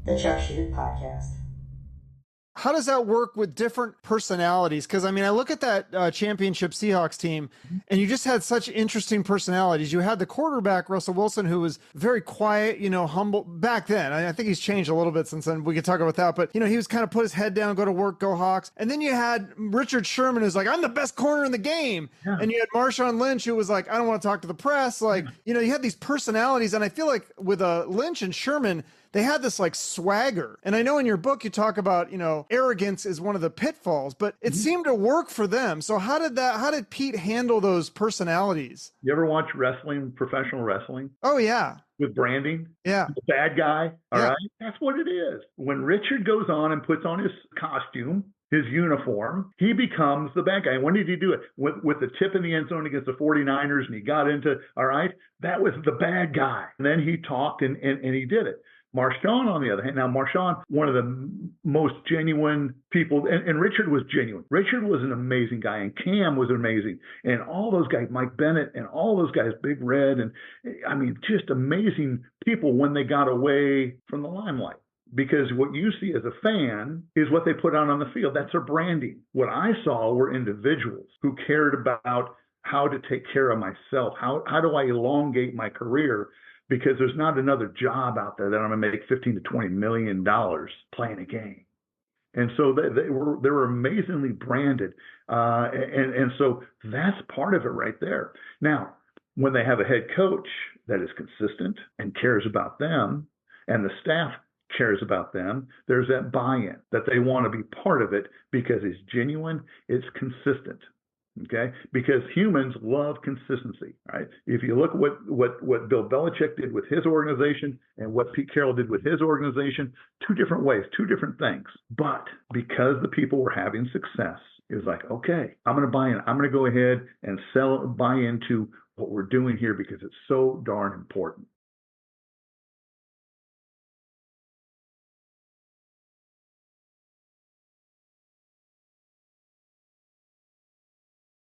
the Chuck Shute podcast. How does that work with different personalities? Because, I mean, I look at that championship Seahawks team, and you just had such interesting personalities. You had the quarterback, Russell Wilson, who was very quiet, humble back then. I think he's changed a little bit since then. We could talk about that. But, he was kind of put his head down, go to work, go Hawks. And then you had Richard Sherman, who's like, I'm the best corner in the game. Yeah. And you had Marshawn Lynch, who was like, I don't want to talk to the press. Like, you had these personalities. And I feel like with Lynch and Sherman, they had this like swagger. And I know in your book, you talk about, arrogance is one of the pitfalls, but it seemed to work for them. So how did Pete handle those personalities? You ever watch wrestling, professional wrestling? Oh, yeah. With branding? Yeah. The bad guy? All yeah. right. That's what it is. When Richard goes on and puts on his costume, his uniform, he becomes the bad guy. And when did he do it? With the tip in the end zone against the 49ers, and he got into, all right, that was the bad guy. And then he talked and he did it. Marshawn, on the other hand, now Marshawn, one of the most genuine people, and Richard was genuine. Richard was an amazing guy, and Cam was amazing, and all those guys, Mike Bennett, and all those guys, Big Red, and I mean, just amazing people when they got away from the limelight. Because what you see as a fan is what they put out on the field. That's their branding. What I saw were individuals who cared about how to take care of myself. How do I elongate my career? Because there's not another job out there that I'm going to make $15 to $20 million playing a game. And so they were amazingly branded. And so that's part of it right there. Now, when they have a head coach that is consistent and cares about them, and the staff cares about them, there's that buy-in that they want to be part of it because it's genuine, it's consistent. Okay, because humans love consistency, right? If you look at what Bill Belichick did with his organization and what Pete Carroll did with his organization, two different ways, two different things. But because the people were having success, it was like, okay, I'm going to buy in. I'm going to go ahead and buy into what we're doing here because it's so darn important.